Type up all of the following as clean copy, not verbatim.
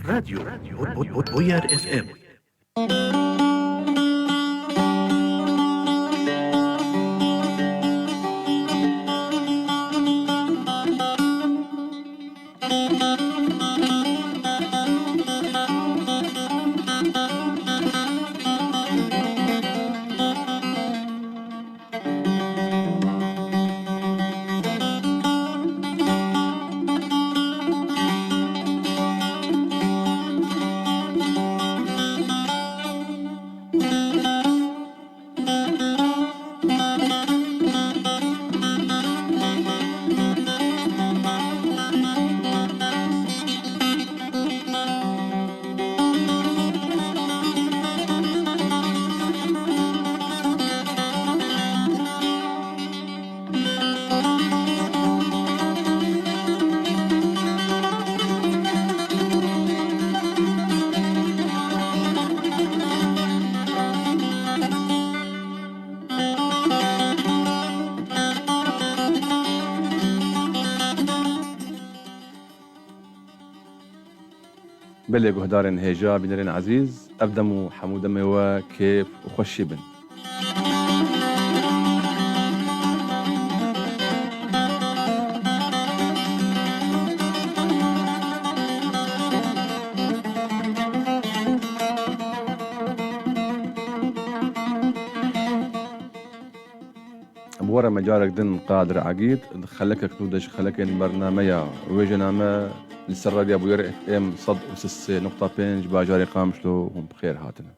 راديو بوير اف ام. بلي جهدارن هيجا بنرين عزيز أبدمو حمودة ميوا كيف وخشيبن بورا مجارك دن قادر عقيد خلك كنودش خلكين برنامجا ويجنامه للسرادي ابو ير اف ام صد وسس نقطة بينج باجاري قامشلو هم بخير هاتنا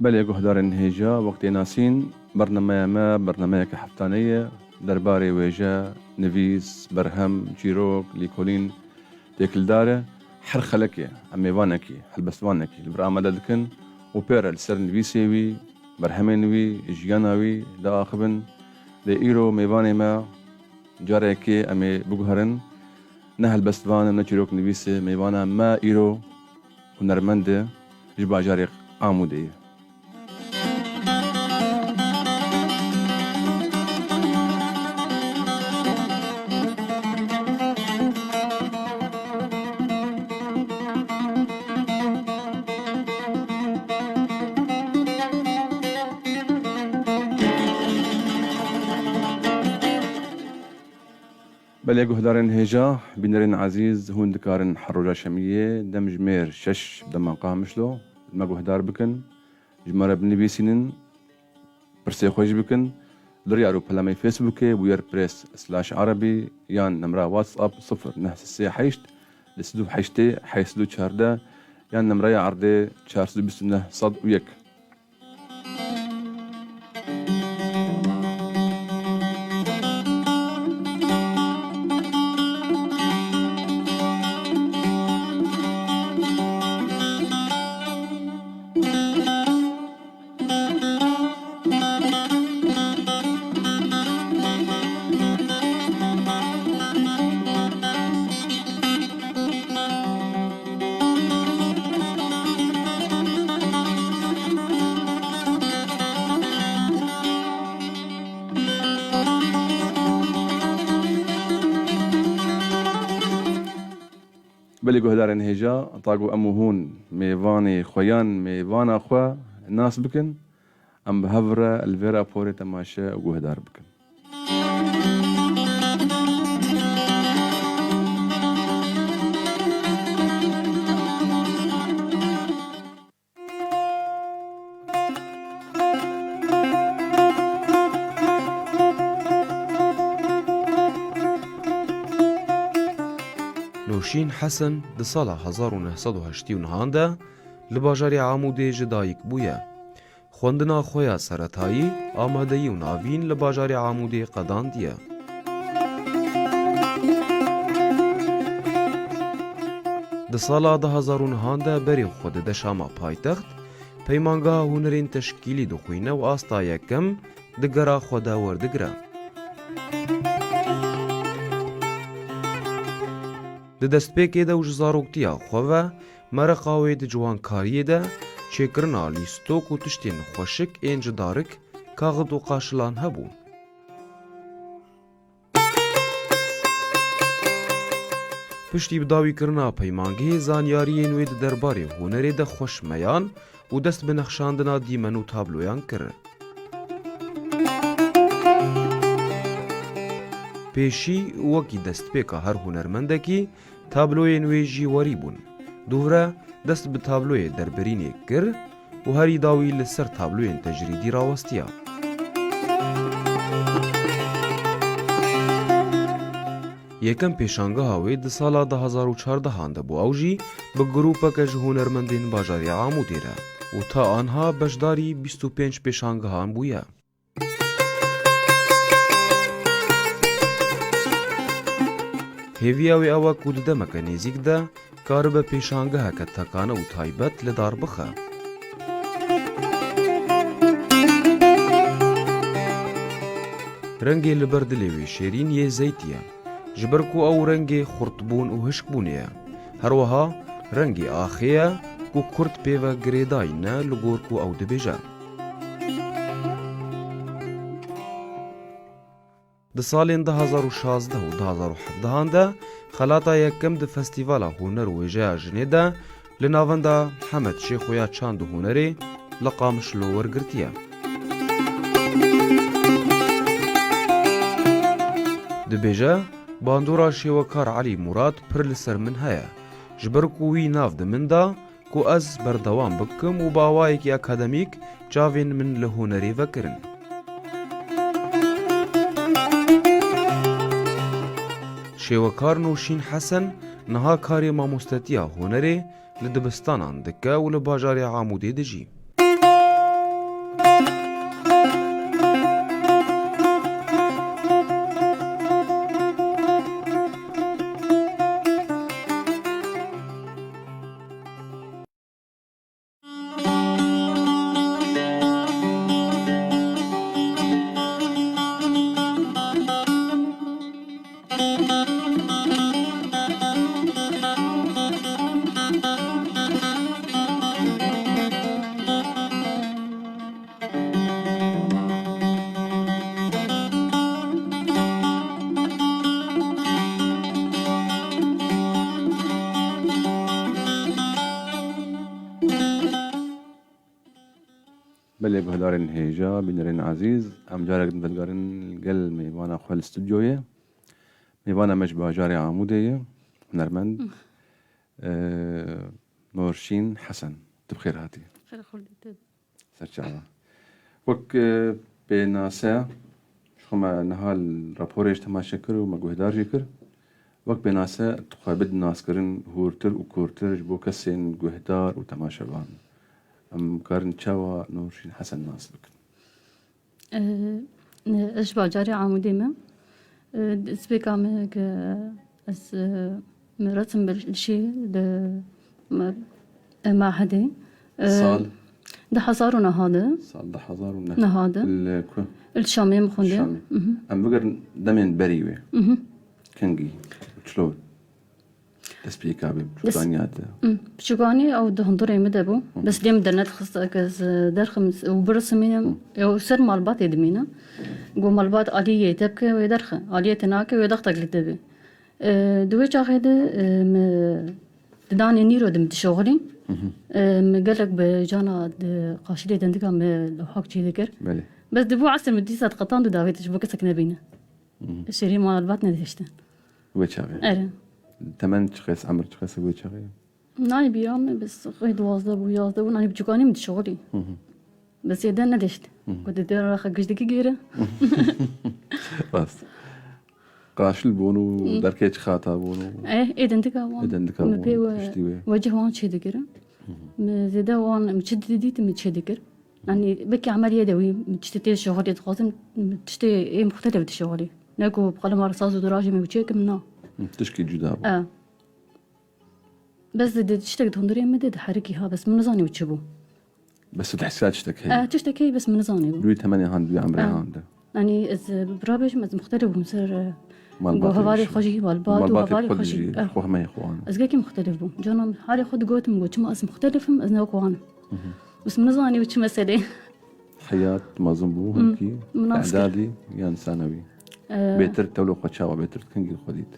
بلي جهدار هيجا وقت ناسين برنامج كحفتانية درباري ويجا نفيس برهم جيروك ليكولين تيكل داره حر خلكي عميوانكي حلبسوانكي البرامة دكن وبيرا السر نفيسيوي برهمينوي جياناوي دا آخبن دا إيرو ميواني ما جاريكي أمي بقهرن نهل بستوان نجيروك نفيسي ميوانا ما إيرو ونرمنده جبا جاريق آمودي بلي جهدارن هيجا بنرين عزيز هون دكارن حروجا شمية دمج مير شش بدما قامشلو ما جهدار بكن جمارة بنبيسينن برسي خوش بكن دريارو بلامي فيسبوكي وير بريس /عربي يان نمرا واتساب 0 نهس السي حيشت لسدو حيشتي حيسدو شاردا يان نمرا عردي شارسدو بسنه صد ويك بلي جهدارن هيجا طاقو أمو هون ميواني خويان ميوانا خوا الناس بكن أم بهفرة الفيرا بوري تماشا وجهدار بكن نوشین حسن د سالا 1989 ده لباجاری عمودی جدایک بویه. خوندنا خویا سرطایی آمادهی و ناوین لباجاری عمودی قدان دیه. د سالا 2009 ده بری خود ده شاما پایتخت پیمانگاه هنرین تشکیلی دو خوینه و آستا یکم دگرا خودا وردگره. د دستپیکې د وجزاروکتیا خواه مرقاوی د جوانکاریه ده چکرنا لیستوک و تشتین خوشک اینج دارک کاغد و قاشلان هبو. پشتی بداوی کرنا پیمانگی زانیاری نوید درباری هنری ده خوش میان و دست به نقشاندنا دیمن و تابلویان کرد. پیشی وکی دست پیکا هر هنرمندکی تابلوی نوی جیواری بون. دوره دست به تابلوی دربرینی کر و هری داوی لسر تابلوی تجریدی راوستیا. یکم پیشانگه هاوی د سالا 2014 هانده بو اوجی به گروپا که هنرمندین باجاری عمودی را و تا آنها بشداری 25 پیشانگه هان بویا. هیوی اوی اوا کود ده مکانیزیک ده کار به پیشانگه که تکانه و تایبت لدار بخه. رنگی لبردلیوی شیرین یه زیتیه. جبرکو او رنگی خورتبون و هشکبونیه. هر وها رنگی آخیه کو کرد پیوه گریدای نه لگور کو او دبیجه. د سالین 2016 و 2017 ده خلاطا یکم د فستیوالا هنر ویجه جنه ده لناونده حمد شیخویا چاند هنری لقامش لو ورگرتیه. دبیجه باندورا شیوکار علی مراد پر لسر من هیا جبرکو وی ناف ده من ده کو از بردوام بکم و باوایی که اکادمیک جاوین من لهنری وکرن. شیوکار نوشین حسن نها کاری ماموستتیا هنری لدبستانان دکه و لباجاری عمودی دجی. بله بهدارن هیجا بینرین عزیز ام جارک دلگارن گل میوانا خوال استودیویه میوانا مش باجاری عمودیه هنرمند نورشین حسن تبخير هاتي خير خلدت سرچاوا وك بناسا شخما نهال رابوريش تماشا كر ومجهدار جيكر وك بناسا تقابد ناس كرن هورتر وكورتر جبو كسين جهدار وتماشا بان ام كارن تشاوا نورشين حسن ناس بك اش باجاري عمودي ما سبيكا ك اس مرتم بالشي ما هدي صال ده حصارنا هذا صال ده حزار هذا الشامي مخندي ام بقر دمين بريوي كنجي شلون تسبيكا بشوكانيات بشوكاني او دهندوري مدبو بس ديم درنت خصك درخم وبرسمينا او سر مالبات يدمينا قو مالبات عليه تبكي ويدرخ عليه تناكي ويدختك لتبي دوي جاخيده داني نيرو دم تشغلي قالك بجانا قاشلي دندكا لو حق شي ذكر بله بس دبو عسر مديسات قطان دو داويتش بوك سكنه بينا الشري مالبات ندهشتن ويتشاغي اره تمن تشخيص عمر تشخيص ويتشاغي ناني بيام بس قيد وازده بو يازده بو ناني بجوكاني مد شغلي بس يدان ندشت كنت دير راخ قشدكي غيره بس قاشل بونو دركيش خاطا بونو إيه دنتكا وان إذا عندك تشتوي وجه وان شي ذكر زيدا وان متشدديت متشدكر يعني بكي عمل يدوي متشتتي شغلي تخاطن متشتي إيه مختلف شغلي ناكو بقلم رصاص ودراجة ميوتشيك منا تشكي جدا بس تشتك تهندري مدد حركيها بس من نظاني وتشبو بس تحسها تشتكي تشتكي بس من نظاني دوي 8 هاند دوي عمري هاند يعني إذا برابش مختلف ومصير مالبات هوالي خشي والبات وهوالي خشي خوه ما يخوان أزقاكي مختلف بو جانا حالي خد قوت مقوت ما اسم مختلف أزنا وكوان بس من نظاني وتش مسألة حياة ما زنبو هنكي إعدادي يعني ثانوي بيتر تولو قتشاوة بيتر كنجي خديت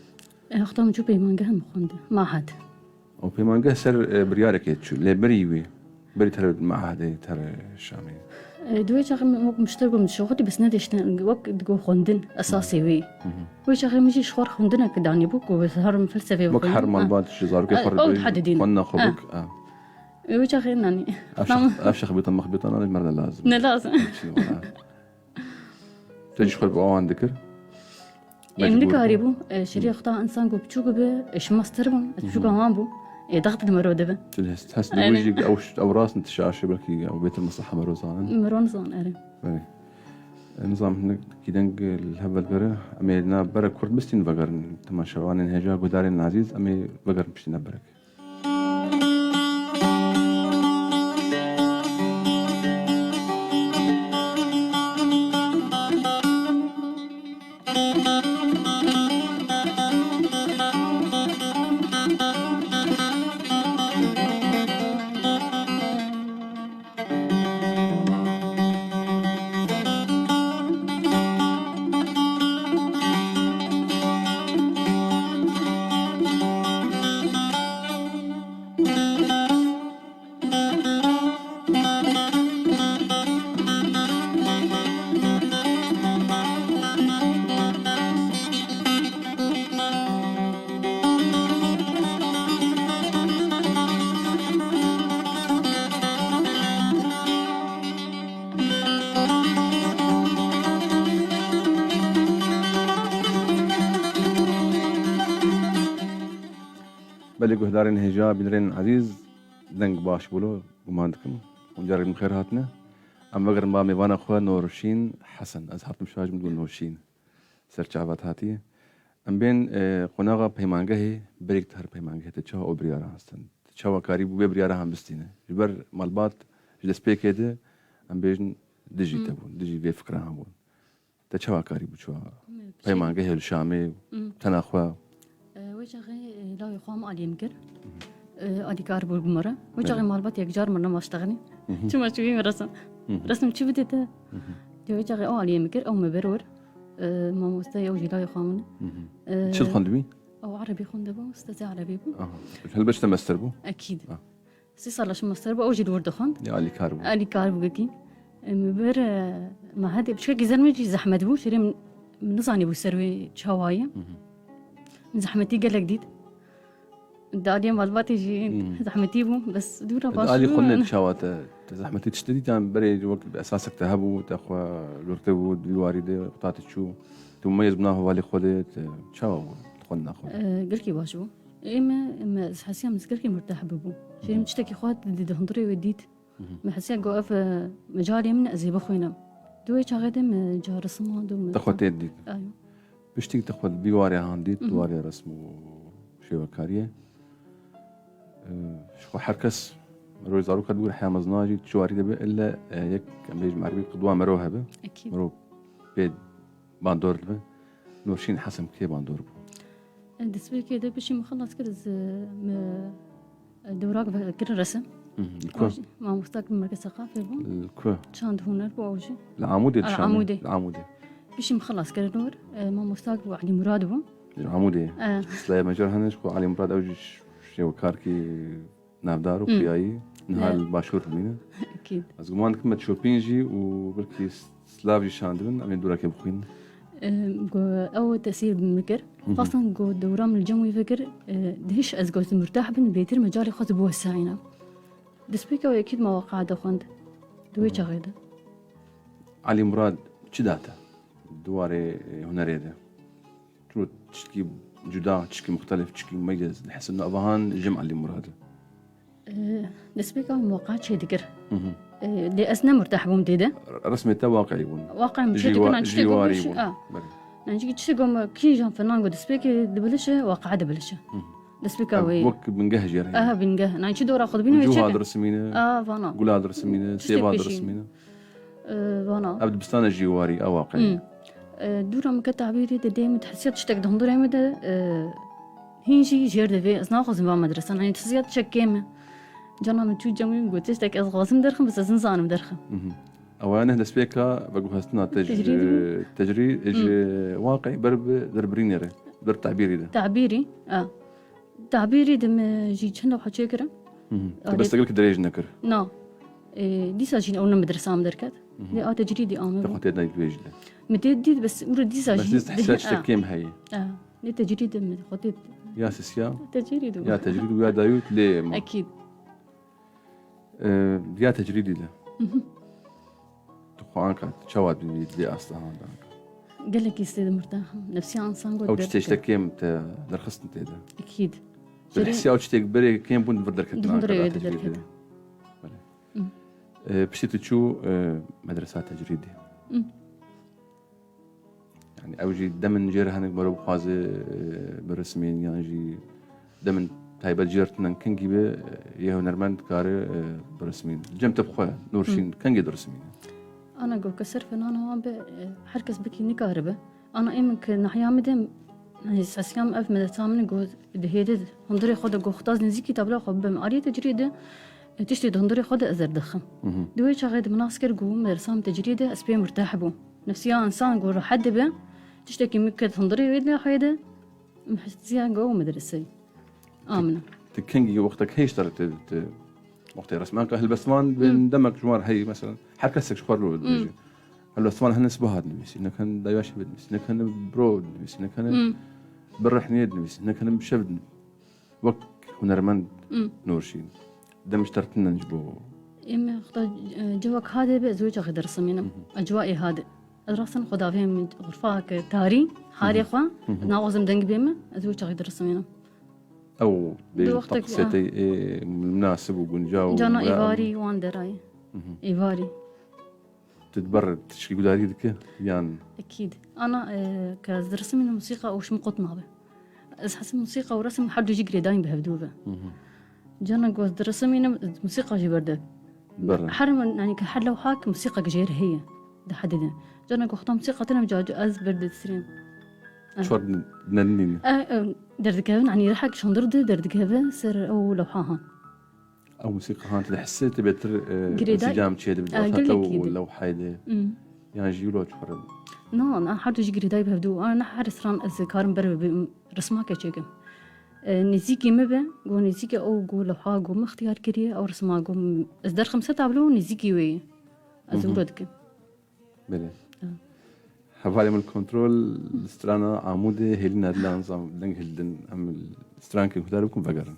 أختار من جوبي مانجا هم خونده ما حد أو في مانجا سر بريارك يتشو لي بريوي بري ترى معهد ترى الشامي دوي شغل مشتركوا من شغلي بس نادي شتن وقت تقول خندن أساسي وي وي شغل مجي شخور خندنا كداني بوك وسهر من فلسفة بوك حر مالبات شزار كيف أو تحددين خلنا خبك وي شغل ناني أفشخ بيطن مخبيطن أنا المرة لازم لازم تجي شخور بأوان ذكر يعني كاريبو شري أخطاء إنسان قو بتشوق به إيش ماستربون بتشوق هان بو ضغط المرودة به تحس وجهك أو راس نتشاشة بلكي أو بيت المصلحة مروزان مرونزان أري نظام هناك كيدنج الهبل غيره أمي نبرة كرد بستين بقر تماشى وان هجا قدارين عزيز أمي بقر مشتي نبرك بلي قهدارين هجا بنرين عزيز دنگ باش بولو قماندكم ونجرب من خير هاتنا أما بقر ما ميوانا أخوة نورشين حسن أزهرت مشاج نقول نورشين سرچاوات هاتي أم بين قناغا بيمانگه هي بريك تهر بيمانگه تشاو أو بريارا هستن تشاو كاريبو ببريارا هم بستينه جبر مالبات جلس بيكيده أم بين دجي تبون دجي في فكرة همون تشاو كاريبو شو بيمانگه هي الشامي تناخوا وجهي لا يقام علي مكر علي كاربو الجمرة وجهي مالبات يكجار مرنا ما اشتغني شو ما تشوفين رسم شو بديته وجهي أو علي مكر أو مبرور ما مستوي أو جلا يقامنا شو خندبي أو عربي خندبو استاذ عربي بو هل بس تمستربو أكيد صار لش مستربو أو جل ورد خند يا علي كاربو كي مبر ما هذا بشكل زلمة زحمة بو شري من نصاني بو سروي شواية زحمتي قال جديد داليا مالباتي جي زحمتي بو بس دورا باش دالي قلنا شوات زحمتي تشتري تام بري وقت باساسك تهبو تاخوا لورتو دواريده قطعت شو تميز بناه والي خدت شاو قلنا خو قلكي باشو اما حسيا مسكركي مرتاح ببو شي مشتكي خوات دي هندري وديت ما حسيا قوف مجالي من ازي بخوينا دوي شاغدم جار رسمه دو تاخوت يديك ايوه بشتيك تاخذ بيواري هانديت دواري رسم وشي وكاريه شو حركس روي زارو كدور حياه مزناجي تشواري دبه الا يك بيج معربي قدوه مروها به اكيد مرو بيد باندور به نورشين حسن كي باندور بو دسبي كده بشي مخلص كده دوراق كده رسم الكو ما مستقبل مركز ثقافي بو الكو شاند هنر بو اوجي العمودي العمودي بشي مخلص كده نور ما مستقبل علي مراد بو العمودي سلاي مجر هنش كو علي مراد اوجي شي وكاركي نافدارو بياي نهال باشور مينا اكيد از گمان كم تشوبينجي وبركي سلافي شاندبن امين دوراكي بخوين أو تأثير بمكر خاصة جو دوران الجوي فكر دهش از جو مرتاح بن بيتر مجالي خاص بوه الساينة دسبيكا أكيد مواقع دخند دوي شغيدة علي مراد چداتا دواري هنريده شنو تشكي جدا، تشكي مختلف، تشكي مميز، نحس انه ابهان جمع اللي مراده. نسبة كم مواقعات شيء ذكر دي أسنا مرتاح بوم ديدا رسمته واقعي بون واقع مشي تكون عن شيء جواري قبل بون. نجي تشتغل كي جان فنان قد سبيك دبلش واقع دبلش دسبيك وي وك بنجهج يعني بنجه نجي دور أخذ بينه جو يشجع هذا رسمينه فانا قول هذا رسمينه سيب هذا رسمينه فانا ابد بستان جواري واقعي دورا مكتعبيري دايما تحسيت تشتك دهندور يمدا هينجي جير دفي أصنع خزن بام مدرسة يعني تحسيت شكيمة جانا من تو جميل قلت تشتك أصغاصم درخم بس أسنسان بدرخم أوانه لسبيكا بقول هستنا تجري واقعي برب دربرينيره در تعبيري ده تعبيري دم جي كنا وحكي كره بس تقولك دريج نكر نا دي ساجين أول مدرسة مدركات دي تجريدي آمن تقطيت نايت بيج ده متدي بس ورد دي ساجين بس تحسها تشتكيم هي دي تجريد من خطيت يا سيسيا تجريد يا تجريد ويا دايوت ليه أكيد يا تجريدي ده تخوانك شواد دي أصلا هذا قال لك يستيد مرتاح نفسي إنسان قد أو تشتكيم درخصت أنت ده أكيد تحسي أو تشتك بري كيم بون بردر كتنا دركت بشيت تشو مدرسة تجريدي يعني أوجي دمن جير هنك برو بخازي برسمين يعني جي دمن تايبة جيرتنا كنجي به يهو نرمند كاري برسمين جمت بخوة نورشين كنجي درسمين أنا أقول كسر فنان هو بحركز بكي نكاربه أنا إيمك نحيا مدام يعني ساسيام أف مدرسة من جوز دهيدد هندري خود جو خطاز نزيكي تبلا خب بمعرية تجريده تشتي هندري خود أزر دخم دوي شغيد مناسكر جو مدرسة تجريده أسبي مرتاح بو نفسيا إنسان جو حد به تشتكي مكة هندري ويدنا خيده محسيا جو مدرسة آمنة تكنجي وقتك هيش ترى وقت رسمان كهل بسمان بندمك جوار هي مثلا حركة سكش له بيجي هل بسمان هنسبه هاد نبيس إنك كان دايواش بدنبيس إنك كان برود نبيس إنك كان برحني نبيس إنك كان بشبد وقت هنرمند نورشين ده مش ترتنا نجبو إما خد جواك هذا بزوج أخذ رسمينا أجوائي هذا الرسم خدا فيهم من غرفاك تاري حاري خوا ناوزم دنج بيما أزوج أخذ رسمينا أو بطقسيتي مناسب وجنجاو جانا إيفاري وان دراي إيفاري تتبرد تشكي قداري ذكي يعني أكيد أنا كرسم من الموسيقى أو شو مقط نابه أحس الموسيقى ورسم حد يجي قريداين بهدوبه جانا جوز درسمينا موسيقى جبردة حرم يعني كحد لو حاك موسيقى جير هي ده حدنا جانا جو خطام موسيقى تنا مجاج أز برد السرين شو ننين درد كهون يعني يضحك شون درد كهون سر أو لوحاها أو موسيقى هان تحسيت بيتر انسجام شيء لو حايدة يعني جيولو تفرد أنا حد يجي قريداي بهدو أنا حارس ران أز كارم بر رسمك كشيكم نزيكي مبه جو نزيكي أو جو لوحا جو مختيار كريه أو رسمه جو أصدر 5 تابلو نزيكي وي أزودك بله حوالي من الكنترول سترانا عمودي هيلنا هدلا نظام دنج هيلدن أم ستران كي مختار بكم فقرن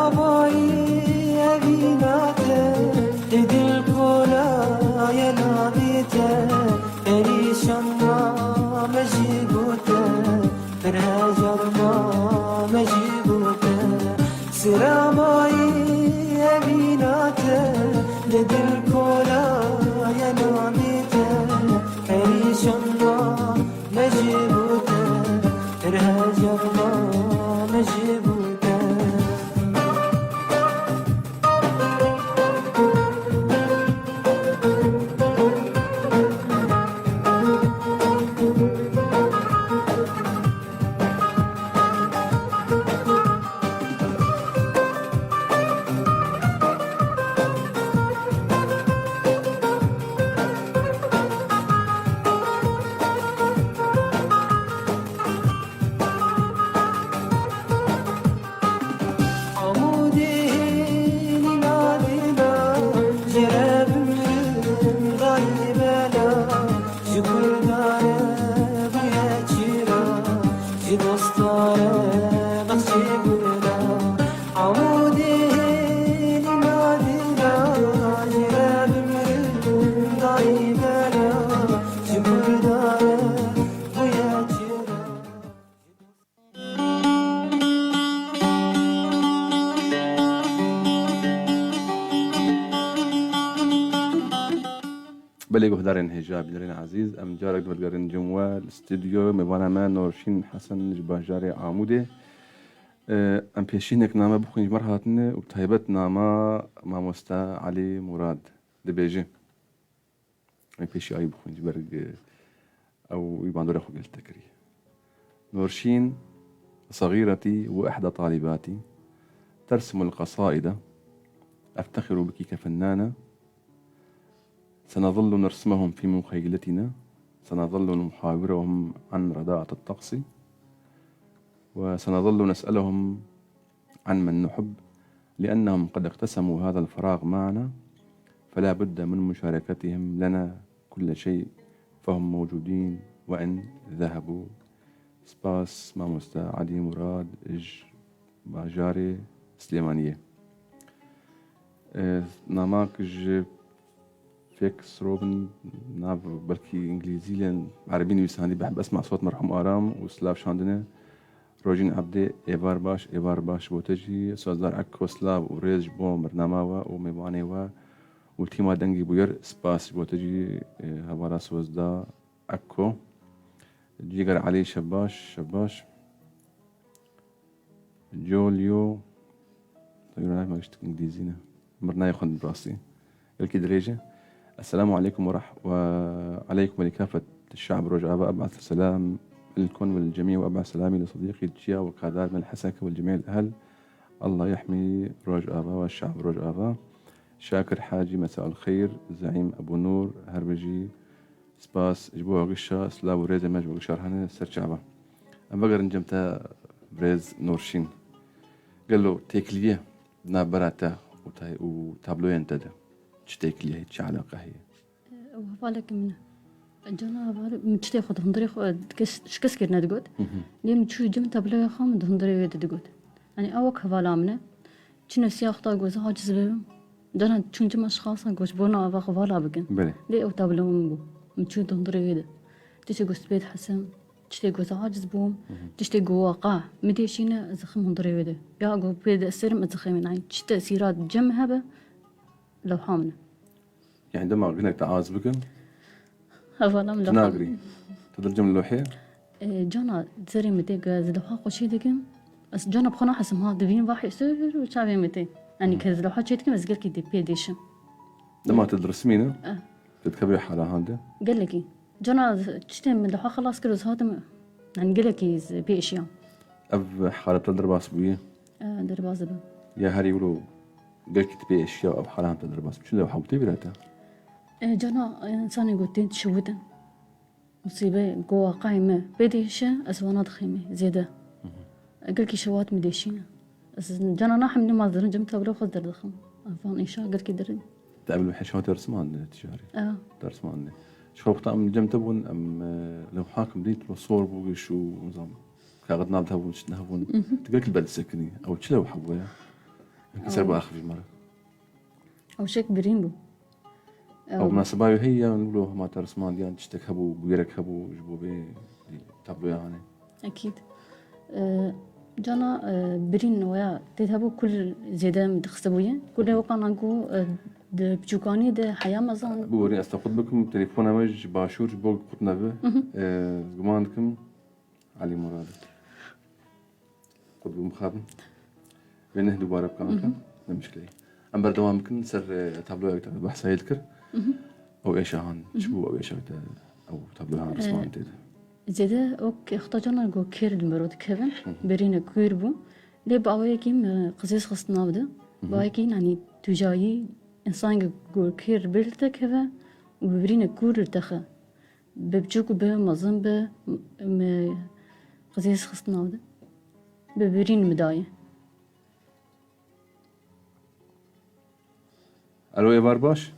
سرامایی بیناته دل کولا یا نابیته پریشان ما مجیبوته ترهجر ما مجیبوته سرامایی بیناته دل کولا یا نابیته پریشان ما مجیبوته ترهجر ما مجیبوته بلي قهدارين هجاب بنرين عزيز ام جارك بلغرين جموا الاستوديو مبانا ما نورشين حسن جباه جاري عامودي ام بيشينك نامه بخوين مرهاتنا وبتهيبت نامه ما مستا علي مراد دبيجي ام بيشي اي بخوين جبرق او يباندور اخو قلت تكري نورشين صغيرتي واحدى طالباتي ترسم القصائد افتخر بك كفنانه سنظل نرسمهم في مخيلتنا سنظل نحاورهم عن رداءة الطقس وسنظل نسألهم عن من نحب لأنهم قد اقتسموا هذا الفراغ معنا فلا بد من مشاركتهم لنا كل شيء فهم موجودين وإن ذهبوا سباس ماموستا علي مراد باجاري سليمانية ناماك فيكس روبن ناف بلكي انجليزي لان عربي نويساني بحب اسمع صوت مرحوم ارام وسلاف شاندنه روجين عبدي ايبار باش بوتجي سوزدار اكو سلاف وريز بو برنامجوا وميوانيوا والتيما دنجي بوير سباس بوتجي هبارا سوزدا اكو جيجر علي شباش جوليو طيب انا ما قشت انجليزينا مرنا ياخذ براسي الكي دريجه السلام عليكم وعليكم ولكافة الشعب رجاء أبعث السلام لكم والجميع وأبعث سلامي لصديقي تشيا وكادار من الحسكة والجميع الأهل الله يحمي رجاء والشعب رجاء شاكر حاجي مساء الخير زعيم أبو نور هربجي سباس جبوه غشة سلاو ريزة مجبو غشار هنا سر شعبا أما بقر نجمتا بريز نورشين قال له تيكليه نابراتا وتابلوين تدا تشتيك لي هيك علاقة هي وهبالك من جانا هبالك من تشتي خد هندري شكس كرنا دقود ليه متشو جم تبلغ خام هندري ويد دقود يعني أوك هبالا منه شنو سياختا جوز هاجز بهم جانا تشون جم أشخاصا جوز بونا أبغى هبالا بجن بلي ليه أو تبلغ منبو متشو هندري ويد تشتي جوز بيت حسن تشتي جوز هاجز بهم تشتي جوا قاع مديشينا زخم هندري ويد يا جو بيد السرم زخمين عين تشتي سيرات جم هبه لو حامنا يعني عندما قلنا تعاز بكن هفالا من تناقري تدرجم اللوحية جانا زري متى زلوحة قشي دكن بس جانا بخنا حسم هذا دبين واحد سير وشافي متى يعني كزلوحة شيء دكن بس قال كي دي بيديشن لما تدرسمينه تتكبري حالة هذا قال لك جانا تشتي من لوحة خلاص كروز هذا يعني قال لك بي اشياء أب حالة تدرباس بويه درباز بقى يا هاري ولو قال كتبي أشياء أب حالة تدرباس شو لو حبتي براتا جانا إنسان يقولين تشودا مصيبة جوا قايمة بديشة أسوانات خيمة زيادة قال كي شوات مديشينا بس جانا ناحم من ما زرن جمت أبلو خذ دردخم فان إيشا قال كي درن تقبل حشوة ترسمان تجاري ترسمان شو بطعم جمت أبون أم لو حاكم ديت الصور بوجي شو نظام كاغد نابتها بون شنها بون تقول البلد سكني أو تشلو حبويا كسر بآخر جمرة أو شك برين بو أو مناسبة هي نقولوا ما ترس ما ديان تشتك هبو بغيرك هبو جبو بي تابلو يعني أكيد جانا برين ويا تذهبوا كل زيادة متخسبوية كل وقت نانكو بجوكاني ده حياة مزان بوري استقد بكم تليفون مج باشور بوق قطنا به قماندكم علي مراد قد بمخابن بينه دوباره بكامل لا مشكلة أم بردوام كن سر تابلو يكتب بحث يذكر أو إيش هان شبو أو إيش أو تابلو هان رسمان تيد زيادة أوك اختاجنا جو كير المرود كيفن برينا كير بو ليه بقى كيم قصص خصنا بده بقى يعني تجاي إنسان جو كير بيلته كذا وبرينا كور ارتخى ببجوك به مظن به قصص خصنا بده ببرين مداية ألو يا بارباش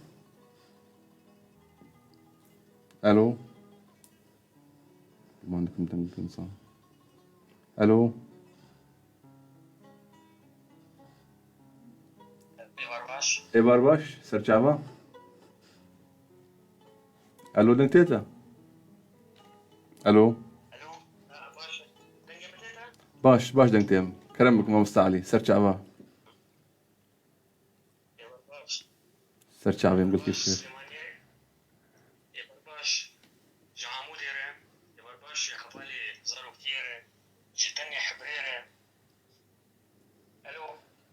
ألو ما عندكم تنقل صح ألو إيه بارباش سرچاوا ألو دنتيتا ألو باش دنتيم كرمك ما مستعلي سرچاوا سرچاوا يمقل كيف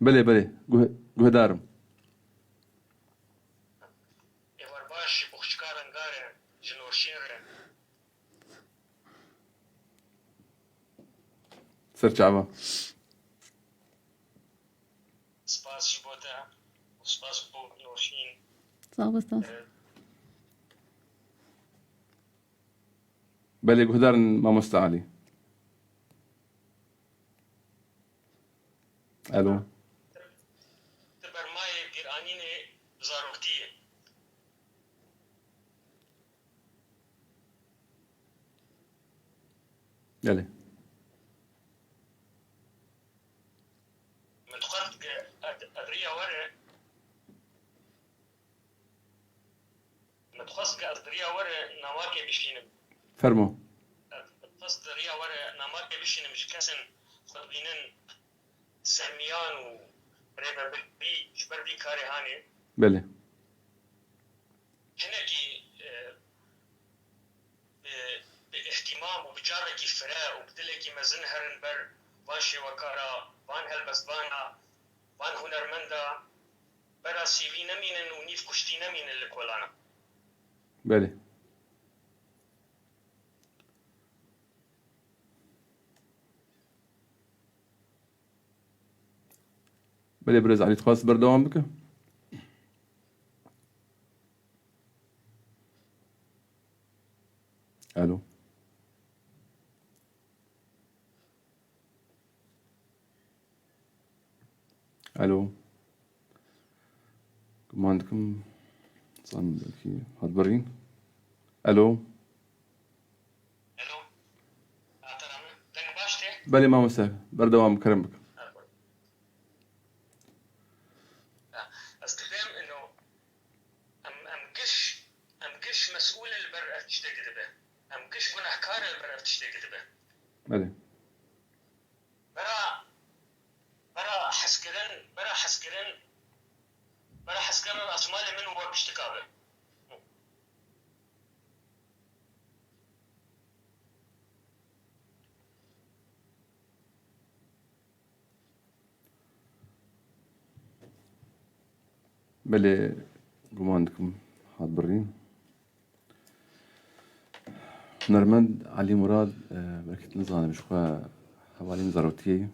بلي جهدارم سرچاوا سپاس بوده سپاس بو نوشین صعب استاذ بلي جهدار ما مستعلي ألو برمای گیرانین ضرورتیه يلي من تقرد أدريا ورا من تقصد أدريا ورا نواكي بشينم فرمو تقصد أدريا ورا نواكي بشينم مش كسن خطبينن سميان و ريبا بي جبر بي كاري هاني بلي هناكي باهتمام وبجاركي فراء وبدلكي مزنهرن بر باشي وكارا بان هلبسبانا بان هنرمندا برا سيفي نمينن ونيف كشتي نمينن لكولانا بلي بلي برز علي تخلص بردوام بك الو الو كم عندكم صام بكي هتبرين الو الو اعترم دنگ باشته بلي ما مساك بردوام كرمك استخدام انه امكش مسؤول البر تشتغل به امكش گناهكار البر تشتغل به بلي برا حسكرن اسمال من هو بيشتكابه بلي قوم عندكم هتبرين نرمند علي مراد بركة نظام مش حوالين ضرورتي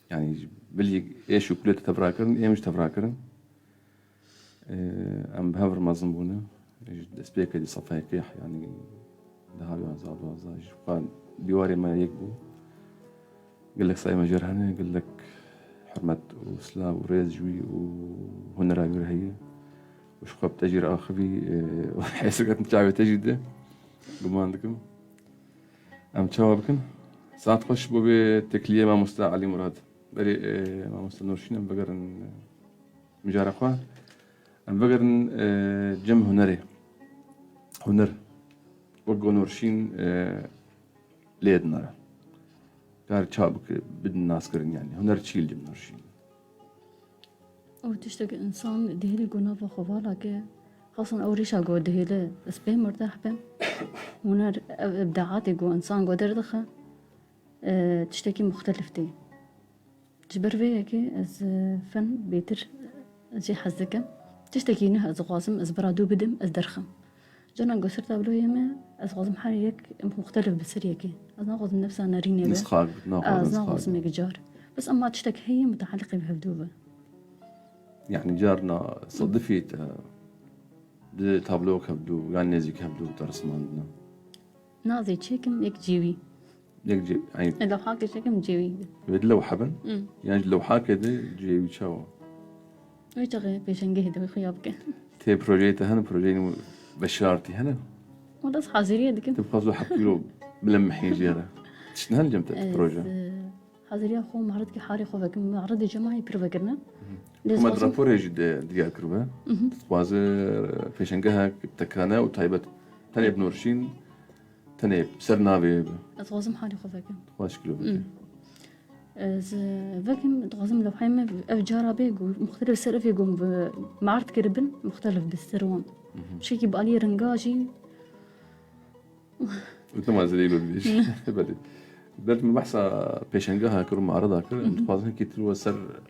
يعني بلي ايش وكلت تفراكرن ايه مش تفراكرن ام بهفر مازنبونه دسبيك دي صفاي كيح يعني دهاوي عزاد وعزاج قال ديواري ما يكبو قال لك صايمة جرهنة قال لك حرمة وسلا وريز جوي وهنرا هي وش خاب تجير آخبي وحيث قد متعبة تجيده قم عندكم أم تشاوبكن ساعات خش بو بتكلية ما مستع علي مراد بري ما مستع نورشين بقرن مجار خوا ام بقرن جم هنر وقو نورشين ليدنا كار تشابك بدن الناس كرن يعني هنر تشيل جم نورشين او تشتاق انسان دهيلي قونا فخوالا كي خاصة اوريشا قو دهيلي بس بيه مرتاح بيه هنر ابداعاتي قو انسان قو دردخه تشتكي مختلفتي جبر فيها كي از فن بيتر جي حزكه تشتكي نه از غازم از برادو بدم از درخم جانا قصر تابلو يما از غازم حاليك مختلف بسريكي از غازم نفسها ناريني به نسخاق از غازم يجار بس اما تشتك هي متعلقة بهبدوبة يعني جارنا صدفيت تابلو كبدو يعني نزي كبدو ترسم عندنا نازي تشيكم يك جيوي يجي يعني لو حاكي تشيكم جيوي لوحة بن يعني لوحة كده جيبي شاو ويتغي بيشنجه دو خيابك تي بروجيت هنا بروجيت بشارتي هنا ولا حاضرية دكن تبقى زو حكيلو بلمحين جيرة شنو هالجمت بروجي حاضرية خو معرض كي حاري خو فك معرض جماعي بيرفكرنا وما درابور يجد ديال كربا تواز فيشنجها تكانا وتايبت تاني بنورشين تاني بسرنابي اتغازم حالي خو فك واش كيلو از فكم اتغازم لو حيمة افجارا بيقو مختلف سرف يقوم معرض كربن مختلف بالسروان شي يبقى لي رنجاجي قلت ما زليلو ليش بدي بدت من بحث بيشنجها كرو معرضها كر تواز كي تلو سر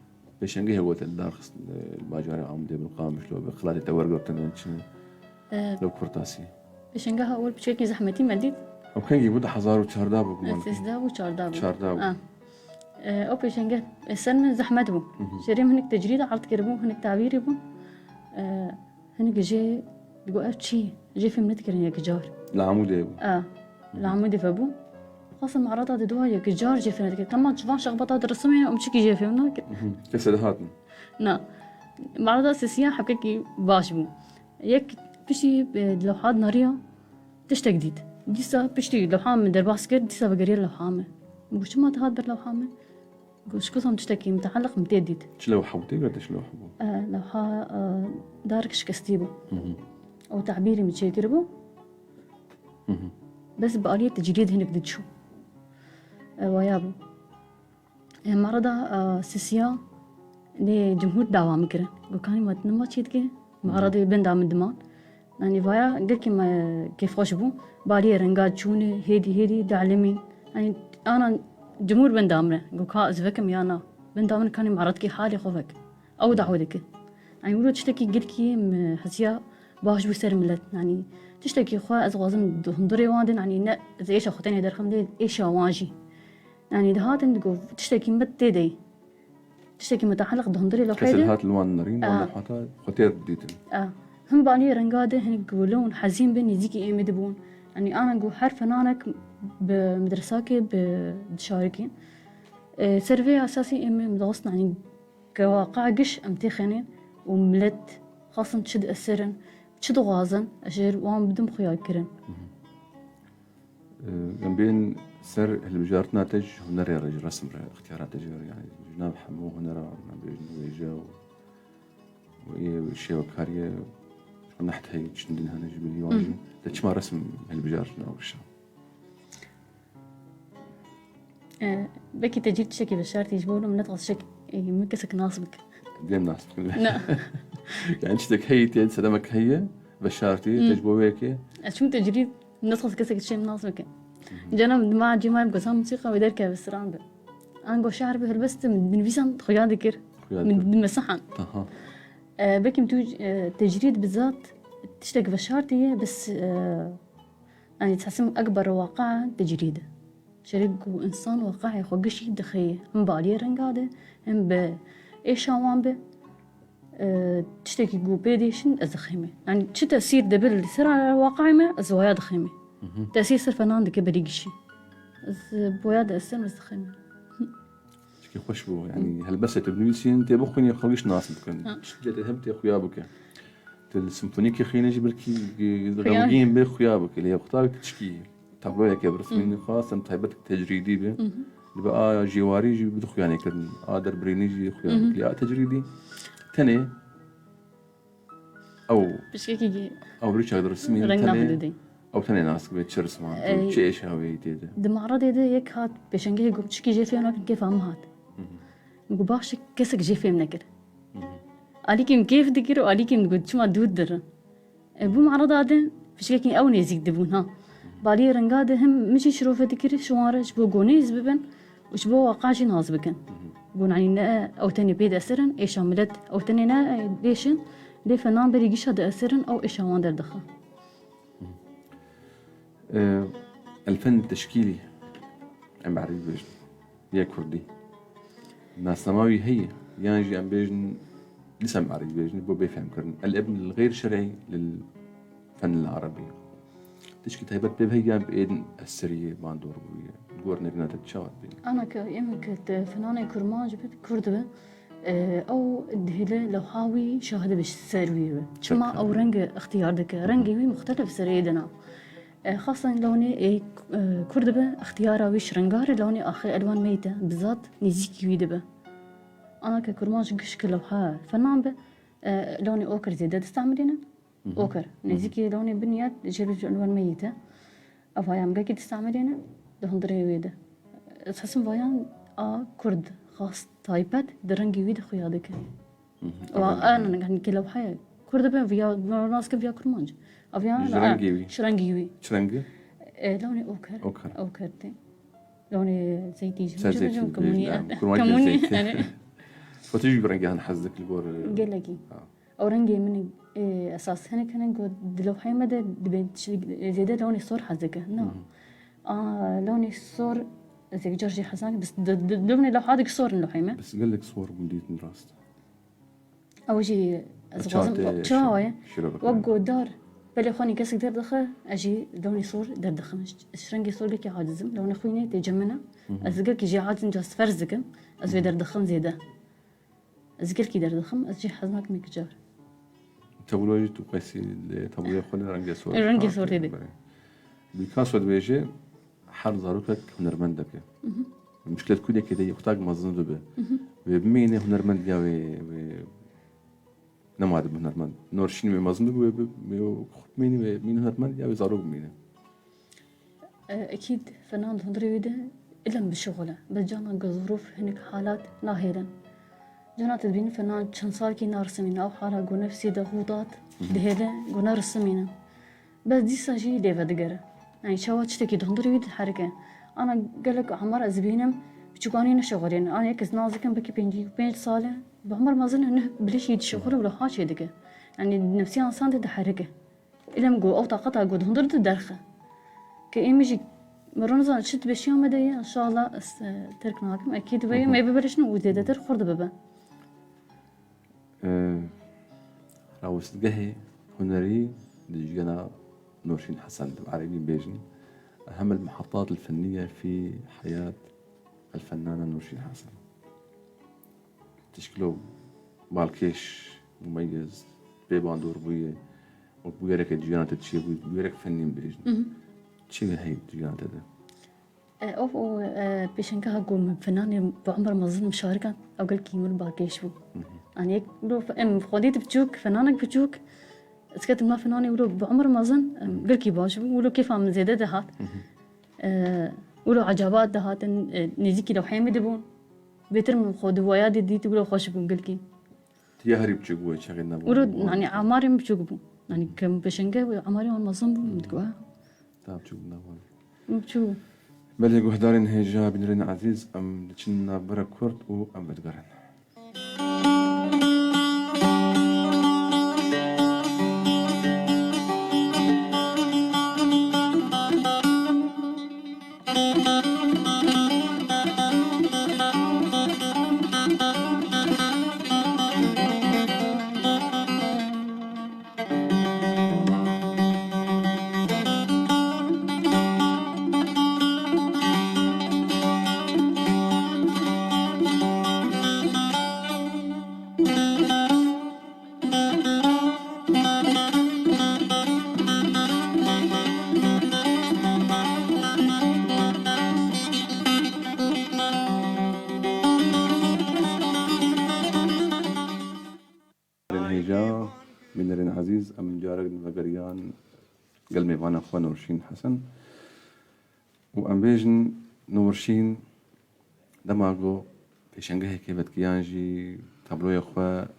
بيشنجها هو تدار خص الباجاري عم دي بالقام مش لو بخلاتي تورقه تنشن لو كفرتاسي بيشنجها اول بشكل زحمتي مديد او كان يبدا حزار وشارداب كمان سيسداب وشارداب شارداب او بيشنجها السنة زحمته بو شريم هنك تجريد عرض كربو هنك تعبيري بو هنك جي بيقول اتشي جي في منتكرن يا كجار العمود ابو العمود فبو خاصة معرضة دوا يا كجار جي في منتكرن تما تشوفان شغبطات الرسومين ام شكي جي في منك كسر هاتن نا معرضة اساسية حبكي باش بو يك بشي لوحات نارية تشتا جديد ديسا بشتي لوحة من درباس كر ديسا بقرير لوحامة وش ما تهاد بر لوحامة قوش كثم تشتكي متعلق متديد شلو حبوتي ولا شلو حبو لوحة دارك شكستيبو او تعبيري متشيكربو بس بآلية تجريد هنك دتشو ويابو معرضة سيسيا لجمهور دعوة مكرن وكاني ما تنما تشيدكي معرضة بين دعم الدمان يعني فايا قلت ما كيف خوش بو بالي رنجات شوني هيدي دعلمين يعني انا جمهور بن دامره قوكا ازفكم يانا بن دامر كان معرض كي حالي خوفك او دعودك يعني ولو تشتكي قلكي حسيا باش بسر ملت يعني تشتكي خوا از غازم هندري واندن يعني نا زي ايش اخوتني درخم دي ايش واجي يعني دهات تقول تشتكي متدي تشتكي متعلق بهندري لو كسر هات الوان نارين ولا حتى خوتير ديتن هم باني رنقاده هن يقولون حزين بني زيكي ايمي دبون يعني انا نقول حرف نانك بمدرساكي بشاركين سيرفي اساسي ايمي مدغصنا يعني كواقع قش امتخنين وملت خاصة تشد اسرن تشد غازن اشير وان بدم خيال كرن بين سر البجار ناتج هنر يا رجل رسم اختيارات تجار يعني جناب حمو هنر بيجا وشي وكاريه نحت هي تشندن هنا جبلي واجي تشما رسم البجار او الشام بكي تجيب تشكي بشارتي يجبونه من نتغص شك مكسك ناصبك دين ناس لا يعني تشتك هي تين سلامك هي بشارتي تجبويكي شو تجريد نتغص كسك شيء ناصبك جانا مع جماعة قسم موسيقى ودركة بالسران أنا قو شعر بهالبست من فيسان خيال ذكر من مسحن بكي متوج تجريد بالذات تشتك بشارتي بس يعني تحسم أكبر واقع تجريده شريك إنسان واقعي خوقش يدخيه هم بالي رنقاده هم بإيش عوام به تشتكي جو بيديشن أزخيمه يعني شو تأثير دبل سرعة واقعي ما أزوايا دخيمه تأثير سرفنان دك بريقشي أز بويا أسر مزخيمه كي خوش بو يعني هالبسة تبنيسين تبخني خويش ناس بكن جت همت يا خويا بك السيمفونيك خينا جبلكي غمجين بخويا بك اللي بختارك تشكي تابلو يا برسمين خاص انت هيبتك تجريدي به اللي بقى جواري جي بدخو يعني كن قادر بريني جي خويا بك لا تجريدي تاني او بشكل او بريش اقدر اسمي رنگنا بدی او تاني ناس كبيت شرس ما أي. شيء شاوي تيده دمعرض ده یک هات بشنگه گفت چکی جفی انا كيف هم هات گو باش کسک جفی من نکر عليكم كيف دكر وعليكم قد شو ما دود در بو معرض هذا بشكل او نزيك دبون ها بالي رنگاده هم مشي شروفه دكر شوارش بو جونيز ببن وش بو واقعش ناز بكن بون يعني او تاني بيد اسرن ايش عملت او تاني نا ليشن لي فنان بريقش هذا اسرن او ايش وان در دخل الفن التشكيلي عم بعرف بيجن يا كردي الناس سماوي هي يانجي عم بيجن لسه عم بعرف بيجن بو بيفهم كرن الابن الغير شرعي للفن العربي تشكي تهيبت بهي بإيدن السرية باندور بور نبنا تتشاوت بين انا كنت فنانه كرماج كردبه او دهله لو حاوي شاهده بش سروي شما او رنگ اختيار دك رنگي وي مختلف سريدنا خاصة لوني كردبه اختياره ويش رنگار لوني اخي الوان ميته بالذات نزيكي ويدبه انا ككرماج قش لوحه فنان به لوني اوكر زياده تستعملينه اوكر نزيكي لوني بنيات جيب الوان ميته افايام قاكي تستعملينه دهندري ويده اساسا فايان كرد خاص تايبات درنجي ويد خيادك وانا يعني كلو حياه كرد بين فيا ناس كفيا كرمانج افيا شرنجيوي لوني اوكر تي لوني زيتي كموني فتيجي برنجي هن حزك البور قال لك او رنجي من اساس هنا كان نقول لو حي مدى زياده لوني صور حزك لوني صور زي جورجي حساني بس دبني لو حادق صور لو حيمه بس قال لك صور بنديت من راست اول شيء ازغازم شاوية وقو دار بلي خوني كسك دار دخل اجي لوني صور دار دخل شرنجي صور لك عاجزم لوني خويني تجمنا ازقلك يجي عاجزم جاس فرزكم ازوي دار دخل زياده ازقلك دار دخل اجي حزناك ميك جار تبولوجي تقاسي تبولي خوني رنجي صور دي بالكاسو بيجي حال ظروفك هنرمندك المشكلة تكون كده يختاج مزن دبه وبمين هنرمند يا نماد هنرمند نورشين مزن دبه مين هنرمند يا ظروف مين اكيد فنان هندري وده الا بالشغله بس جانا ظروف هناك حالات ناهيلا جانا تبين فنان كان صار كي نرسمين او حاله جو نفسي ضغوطات دهله جو نرسمين بس دي ساجي ديفا دقره يعني شوات تشتكي دهندري ويد الحركة أنا قالك عمر أزبينم بتشوفاني نشغلين أنا هيك نازكم بكي بينج صالة بعمر ما ظن إنه بلش يد شغل ولا حاجة دقة يعني نفسي إنسان تد حركة إلا مجو أو طاقتها جو دهندر تدرخة كإيمجي مرون زان شت بشيء مدية إن شاء الله تركناكم أكيد ويا ما يبلش نوزي ده خرد بابا لو استجهي هنري دجنا نورشين حسن عربي بيجن أهم المحطات الفنية في حياة الفنانة نورشين حسن تشكله بالكيش مميز بيباندور بوية وبويرك الجيانة تتشي بويرك فنين بيجن تشي هاي الجيانة ده أو بيشنكها قوم فنان بعمر ما ظن مشاركة أو قال كيمون بالكيش بو يعني لو خديت بتشوك فنانك بتشوك اسكت ما فناني ولو بعمر ما ظن قل كي باش ولو كيف عم زيادة دهات ولو عجبات دهات نزيكي لو حيمي دبون بيتر من خود وياد دي تقولوا خوش بون قل كي تيهري بتشوكوا شغلنا ولو يعني عماري بتشوكوا يعني كم بشنقة عماري ما ظن بون متقوا تاب تشوكنا بتشوكوا بل يقول دارين هيجا بنرين عزيز أم لتشنا برا كورت و أم بدقرن هيجا بنرين عزيز أم جارك نفقريان قلمي فانا أخوة نورشين حسن وأم بيجن نورشين دماغو في شنقه كيفت كيانجي تابلو يا أخوة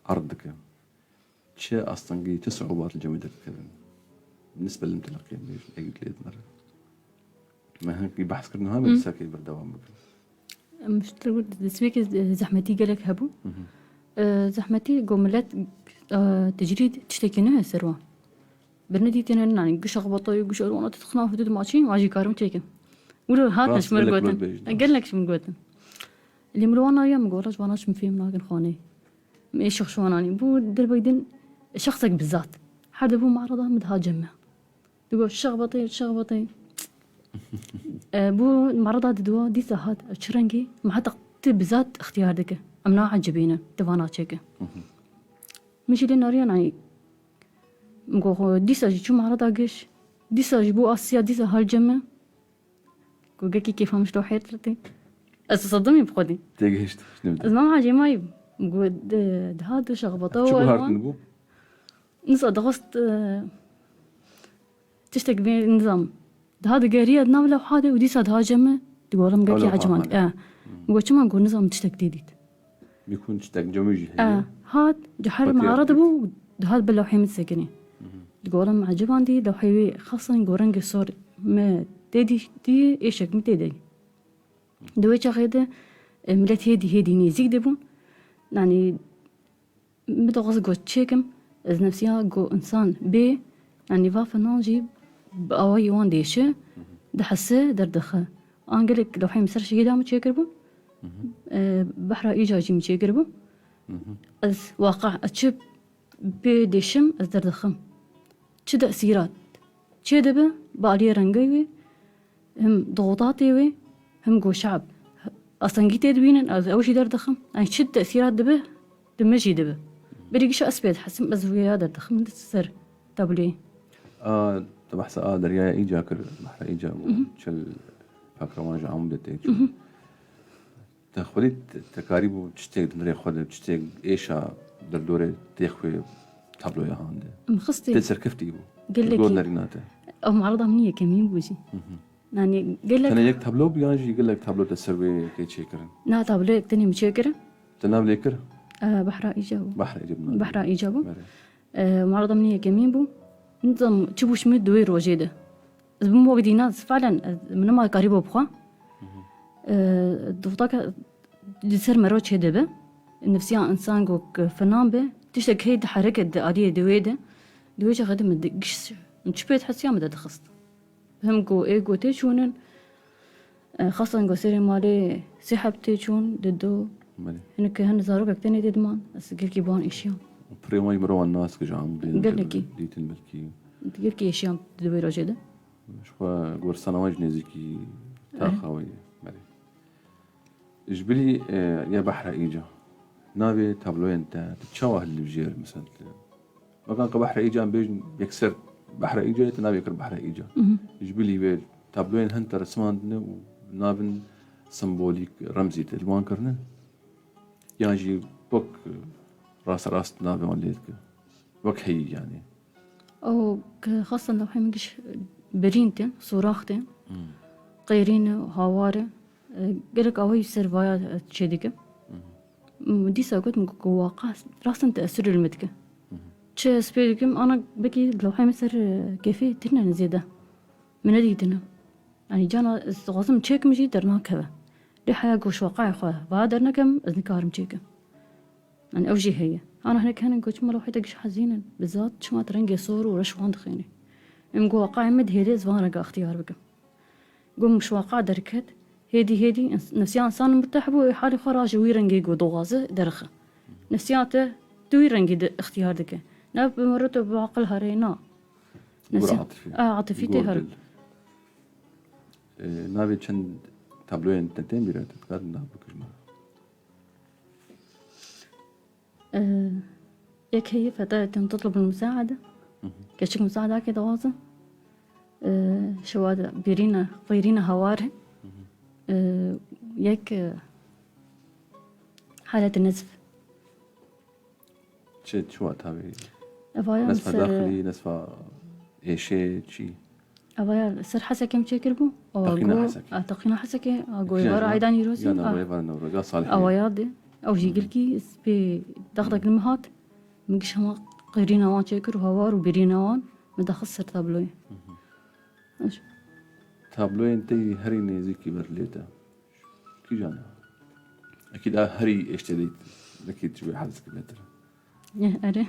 عرضك شو أصلا شو صعوبات الجميلة كذا بالنسبة للمتلقي بيجن أجد لي مرة ما هيك بحث كرنا هم لسه كي بردوام بك مش تقول سويك زحمتي قالك هبو زحمتي قوملات تجريد تشتكينها سروا برندي تنين يعني قش أخبطي قش أرونا تتخنا في دود ماشين واجي كارم تيكن ولو هات نش مرقوتن قال لك شو مرقوتن اللي مرونا يا مقولش وانا شو مفيهم لكن خاني ايش شخص واناني بو دربيدن شخصك بالذات حدا بو معرضه متهاجمه تقول شغبطي بو معرضه دوا دي ساعات شرنجي ما حتى بالذات اختيار دك امنا عجبينا تبانا تشيك مشي لنا يعني مقو ديسا شو معرضه قش ديسا بو اسيا ديسا هالجمه كوكي كيف مش لو حيرتي صدمي بخدي تيجيشت شنو از ما حاجه ماي مقو هذا شغبطه شو هارت نبو نص دغست تشتك بين النظام هذا قاريه نام لو حاجه وديسا هاجمه تقول لهم قالي عجمان مقو كمان نقول نظام تشتك ديديت بيكون تشتك جميجي هاد جحر معارض بو هاد باللوحي متسكني تقول لهم عجبان دي لوحي خاصه نقول رنج صور ما تدي دي ايشك متدي دويتش غيده ملت هيدي نيزيك دبون يعني متغز جو تشيكم از نفسيا جو انسان بي يعني فافنان جيب باوي وان ديشه دحسه دردخه انقلك لو حي مسرش قدام تشيكربو بحر ايجاجي متشيكربو از واقع اتشب بي ديشم از دردخم تش تأثيرات تش دبه بالي رنجيوي هم ضغوطاتي هم جو شعب اصلا جيت تدوين از اول شي دردخم يعني تش تأثيرات دبه دمجي دبه بريقش أسبيد حسم أزوية هذا تخمن تسر تابلي تبحث دريا إيجا كر بحر إيجا وشل فاكر وانا جعوم دتيج تخولي تكاريب وتشتاق دريا خود تشتاق إيشا دردورة تيخوي تابلو يا هاند مخصتي تسر كفتي بو قال لك نريناته أو معرضة منية كمين بوجي يعني قال لك أنا يك تابلو بيانجي يقول لك تابلو تسر كي تشيكرن نا تابلو تاني مشيكرة تنام ليكر بحر إيجابو بحر إيجابو معرضة منية كمين بو نظام تشوفوش مد دوير وجيده بمو بدي ناس فعلا من ما قريبه بخوا ضغطك جسر مروج هدبه النفسية إنسان جوك فنان به تشتك هيد حركة عادية دويدة غدم الدقش نشبيت حسيا مدى دخست هم جو إيجو تيشونن خاصة جو سيري مالي سحب تيشون ضده هنك هن زاروك تاني تدمان بس قل كي بان إشياء بريماي مروان الناس كجام قلنكي ديت الملكي تقول كي إشياء تدوي رجده شو قور سنوات نزيكي تاخوي مالي جبلي يا بحر إيجا نابي تابلوين انت تتشوه اللي بجير مثلا ما كان كبحر إيجا بيجن يكسر بحر إيجا تنابي يكر بحر إيجا جبلي بيل تابلوين هنت رسمان ونابن سمبوليك رمزي تلوان كرنا ياجي بوك راس نابي وليتك بوك هي يعني أو خاصة لو حي مقش برينتين صراختين قيرين هوارة قلك أوي سيرفايا تشيدك دي ساقط مكو واقع راسن تأثير المدك تش سبيدكم أنا بكي لو حي مسر كيفي تنا نزيدة من هذه تنا يعني جانا غاصم تشيك مشي درنا كذا لي حياة قوش واقع خواه بادرنا كم أذنكارم تشيك يعني أوجي هي أنا هناك هنا نقول ما لو حيتك ش حزينا بالذات شو ما ترنجي صور ورشوان دخيني إمجو واقع مد هيدي زمان رجع اختيار بكم قوم مش واقع دركت هيدي نفسيان إنسان مرتاح بو حالي خراج ويرنجي جو ضغازة درخة نفسياته تويرنجي اختيار دك ناب مرته بعقل هرينا عاطفيتي هرب نابي چند تابلوين تنتين بيرات تقدر نابك يك هي فتاة تطلب المساعدة كشك مساعدة كده واضح شو هذا بيرينا هواره يك حالة النزف شو تابي أبايا نسفة سر داخلي نسفة إيشي شي أبايا سر حسك يم تشكر بو تقينا حسكي. تقينا حسك أقول يبار عيدان يروسي يانا ويفر نورو يا صالح أوايا دي أو جيجلكي سبي دغدغ المهات مقش هما قيرين وان تشكر وهوار وبيرين وان مدخسر تابلوي ايش تابلو انتي هري نيزيكي برليتا كي جانا اكيد هري اشتريت اكيد شوي حاسك متر يا أري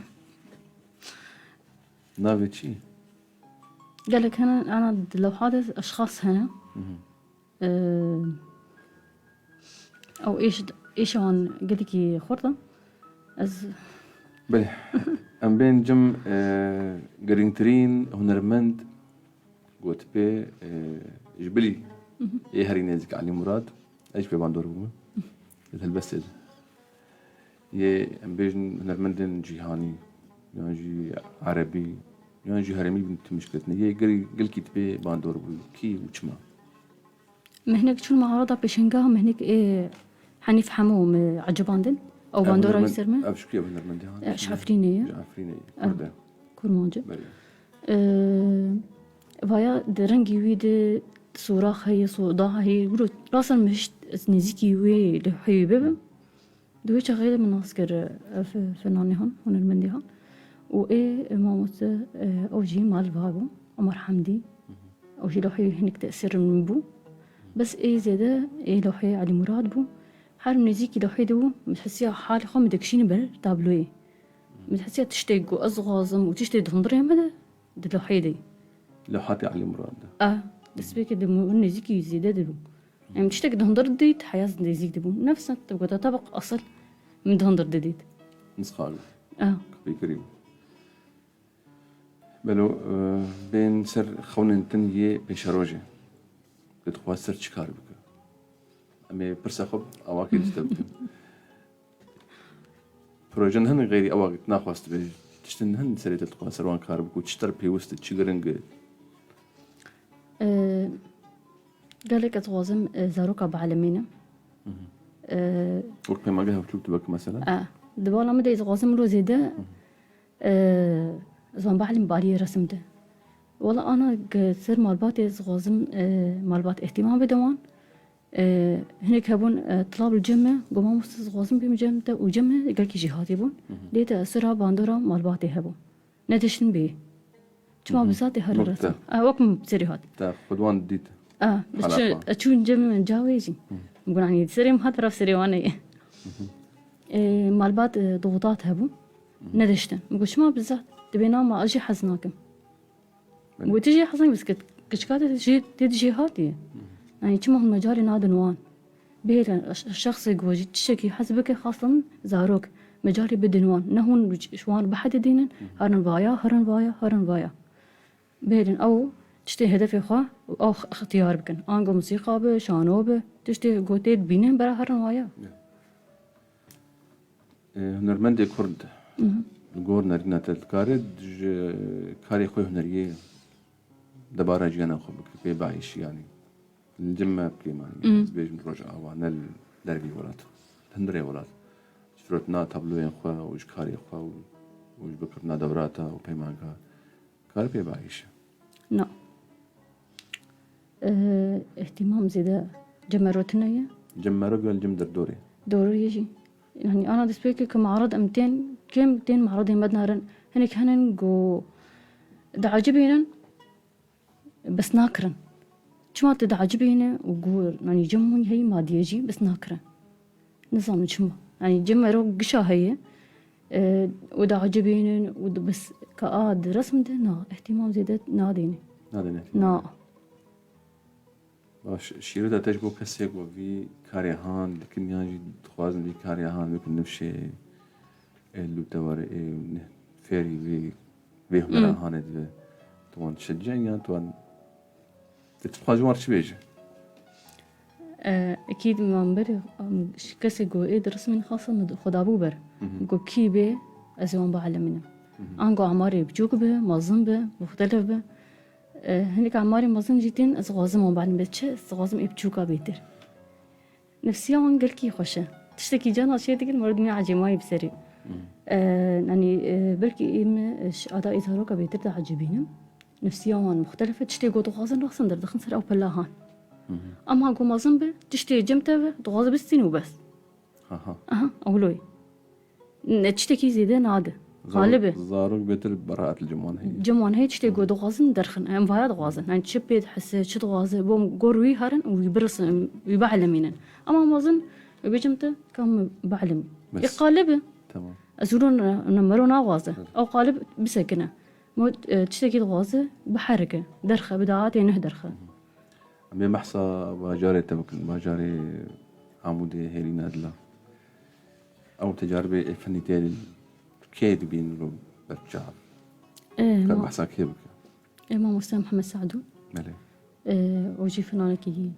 نافي شي قال لك أنا لو حادث أشخاص هنا أو إيش عن قلت لك خرطة از بله ام بين جم قرينترين هنرمند قوت بي جبلي ايه هري نيزك علي مراد ايش بي باندور بوما البس يه ام بين هنرمندن جيهاني يعني جي عربي يعني جي هرمي بنت مشكلتنا يه قل كتبي باندور بو كي وشما مهنك شو المعارضة بشنقاها مهنك إيه حنيف حمو عجباندن أو باندورا يسرمه ابش كيف هنرمندي هان شعفرينية عفريني كرده كورمانجة بله بايا درنجي ويد صوراخ هي صودا هي برو راسا مش نزيكي وي لحي بابا دوي شغالة من عسكر فناني هون المندي هون وإيه ماموس أوجي مال فاغو عمر حمدي أوجي لحي هنك تأثير من بو بس إيه زيادة إيه لحي علي مراد بو حال نزيكي لحي دو متحسيها حالي خو مدكشين بل تابلوي متحسيها تشتاق وأزغازم وتشتاق تنظري ماذا دلحي دي لو حاتي علي مراد بس بيك دمو نزيكي زيادة دبو يعني تشتاق دهندر ديت حياة نزيك دبو نفسها تبقى طبق أصل من دهندر ديت نسخال كبي كريم بلو بين سر خونن تنية بشروجة بتخوا سر تشكار بك أمي برسا خب أواكي تستبدل بروجن هن غيري أواكي تناخواست بيج تشتن هن سريت تخوا سروان كار بك وتشتر بيوست تشيغرنج قال لك أتغازم زاروكا بعلمينا وقت ما جاها وشوفت بك مثلا دبالا مدى يتغازم رو زيادة زوان بعلم بالي رسمته والله أنا سر مالبات يتغازم مالبات اهتمام بدوان هناك هبون طلاب الجمع قوما مستغازم بمجمته وجمع قال كي جهاتي بون ليتا سرها باندورا مالباتي هبون نتشن بيه شما بزاتي هر الرسم وكم بسري هاد تا خدوان ديت بس أشون جمع جاويجي بقول يعني سري مهات رف سري وانا مالبات ضغوطات هبون ندشتن بقول شما بزات تبينا ما أجي حزناكم وتجي حزنك بس كشكاتة تجي هاتي يعني كما هم مجالي نادن وان بيت الشخص يقوجي تشكي حسبك خاصة زاروك مجالي بدنوان نهون شوان بحد دينا هرن بايا بيدن أو تشتي هدفي خوا أو اختيار بكن أنقو موسيقى به شانو به تشتي قوتيت بينين برا هرن وايا هنرمندي كرد الجور نرينا تلكارد كاري خوي هنريه دبارة جينا خبك بي بايش يعني الجمة بكيماني بيج نرجع وانا الدربي ولات هندري ولات شفرتنا تابلوين خوا وش كاري خوا وش بكرنا دوراتا وبيمانكا كاري بي بايش لا اهتمام زيادة جمروتنا جمرو قال جم دردوري دوري يجي يعني أنا دسبيكي كمعرض 200 معرضين مدنارن هناك هنن جو دعجبينن بس ناكرن شما تدعجبينه وقول يعني جمون هي ما ديجي بس ناكرن نظام شما يعني جمرو قشا هي ودعجبينن بس كآد رسم ده نا اهتمام زيادة ناديني نا باش شيردا تجبو كسيك وفي كاريهان لكن يعني خوازن في كاريهان لكن نفشي اللي توري فيري في هنا هاند توان تشجعني توان تتخواجوار شبيجه أكيد منبري كسي جو إيه رسمين خاصة خدا بوبر جو كي به أزوان بعلمنا أنجو عماري بجوك به مازن به مختلف به هناك عماري مازن جيتين أزغازم وبعلم بتش أزغازم إبجوكا بيتر نفسيا وان قال كي خوشة تشتكي جانا شيء تقول مرد مي عجماي بسري يعني بركي أداء إظهاروك بيتر تعجبينم نفسيا مختلفة تشتي قو تغازن رخصن در دخن سر أو بلاهان أما قو مازن به تشتي جمتة تغاز بستين وبس أها أولوي تشتكي زيادة نادة غالبا زاروك بيتر براءة الجموان هي جموان هي تشتي قو تغازن درخن أم فايا تغازن يعني تشبي تحس شو تغازن بوم قروي هرن ويبرس ويبعلمينن أما مازن بجمتة كم بعلم يقالبه تمام أزورون نمرون غازة أو قالب بسكنة مو تشتكي الغازة بحركة درخة بداعات يعني درخة أمي محصى باجاري تمكن باجاري عمودي هيري نادلة أو تجاربي فنيتين كيد بين رو برجع إيه كان ما محصى كيبك إيه ما مستر محمد سعدون مالي وجي فنانة كي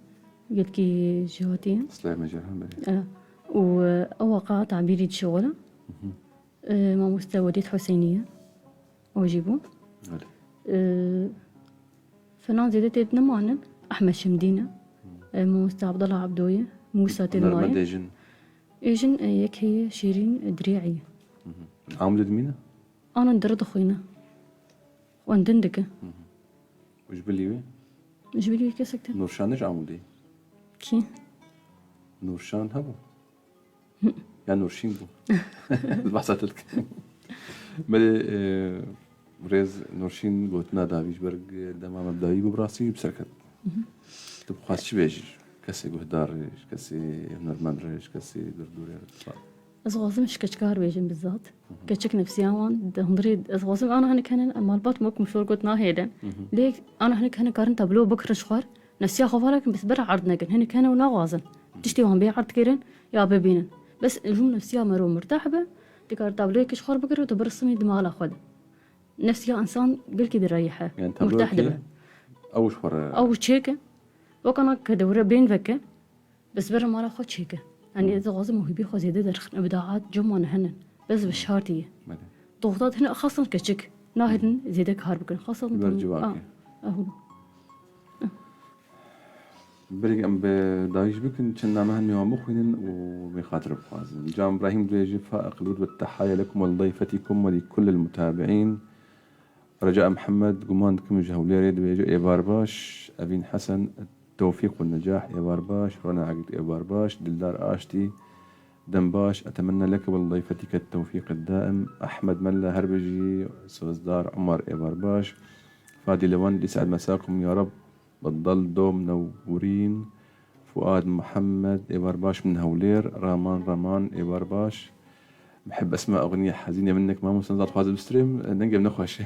قلت كي جواتين سلام مجرها مالي وأوقع تعبيري شغلة ما مستودية حسينية وجيبو مالي فنان زيادة نمانن أحمد شمدينة موسى عبد الله عبدوية موسى تنماية مديجن إيجن يك هي شيرين دريعية عمودي دمينة أنا ندرد أخوينا وندندك وش بليوي مش بلي كسكتة نورشانش عمودي كي نورشان هبو يعني نورشين بو البحثة تلك مالي بريز نورشين قوتنا دافيش برق دما مبدأي براسي بسركت تبقى شو بيجي كسي قهدارش كسي هنرمندرش كسي دردوري أزغازم مش كشكار بيجن بالذات كشك نفسيان هندري أزغازم أنا هنك هنا مالبات موك مشور قوتنا هيدا ليك أنا هنك هنا كارن تابلو بكر شخار نفسيا خوفارك بس برا عرض نجن هنك هنا وناغازن تشتي وهم بيعرض كيرن يا ببينن بس الجم نفسيا مرو مرتاح به تكار تابلو كشخار بكر وتبرسمي دماغ على خد نفسيا إنسان بالكي دريحة يعني مرتاح دبه أو شور أو شيكة وكان كدورة بين فكة بس برا ما خد شيكة يعني إذا غازم وهي بيخو زيادة درخن إبداعات جمعنا هنن بس بالشارتية ضغوطات هنا خاصة كشك ناهدن زيادة كهار بكن خاصة برجواكي أهو بريق أم بدايش بكن كنا مهن يوم مخوين وبخاطر بخازن جام إبراهيم دريجي فائق الود والتحية لكم ولضيفتكم ولكل المتابعين رجاء محمد قماندكم جهوليري دبيجو إيبار باش أبين حسن التوفيق والنجاح إيبار باش رنا عقد إيبار باش دلدار آشتي دنباش أتمنى لك ولضيفتك التوفيق الدائم أحمد ملا هربجي سوزدار عمر إيبار باش فادي لوان يسعد مساكم يا رب بتضل دوم منورين فؤاد محمد إيبار باش من هولير رامان إيبار باش بحب أسمع أغنية حزينة منك ما مستنزات فاز بستريم ننقل نخوش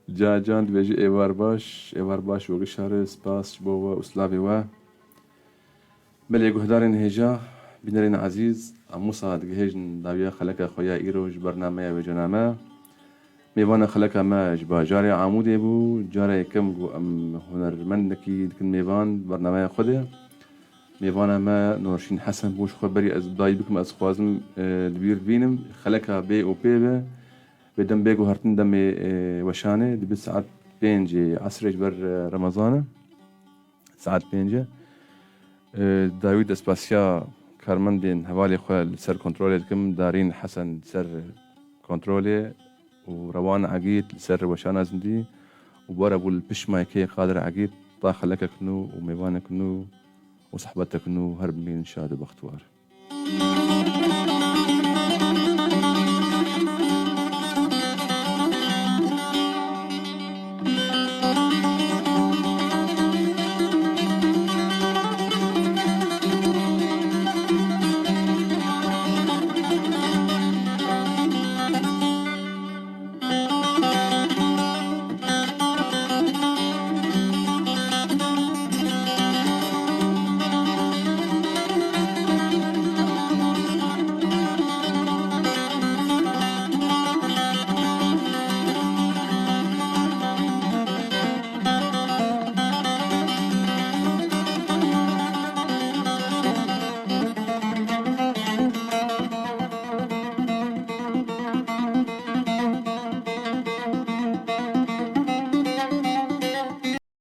جان بيجي إيبار باش وغشار سباس بوا وسلافي بلي قهدارين هجا بنرين عزيز موسى دقهيج داوية خلك خويا إيروج برنامج وجنامة ميوانا خلك ما جبا جاري عمودي بو جاري كم جو أم هنرمندكي دكن ميوان برنامج خده ميوانا ما نورشين حسن بوش خبري از داي بكم از خوازم دبير بينم خلك بي او بي بدم بيجو هرتن دم وشانه دبي ساعات بينجي عصر جبر رمضان ساعات بينجي داوود اسباسيا كارمندين حوالي خو سر كنترول كم دارين حسن سر كنترول وروان عقيد سر وشانه زندي وبربو البشماي كي قادر عقيد طاخ لك كنو وميوانا كنو وصحبتك كنو هرب من شاد بختوار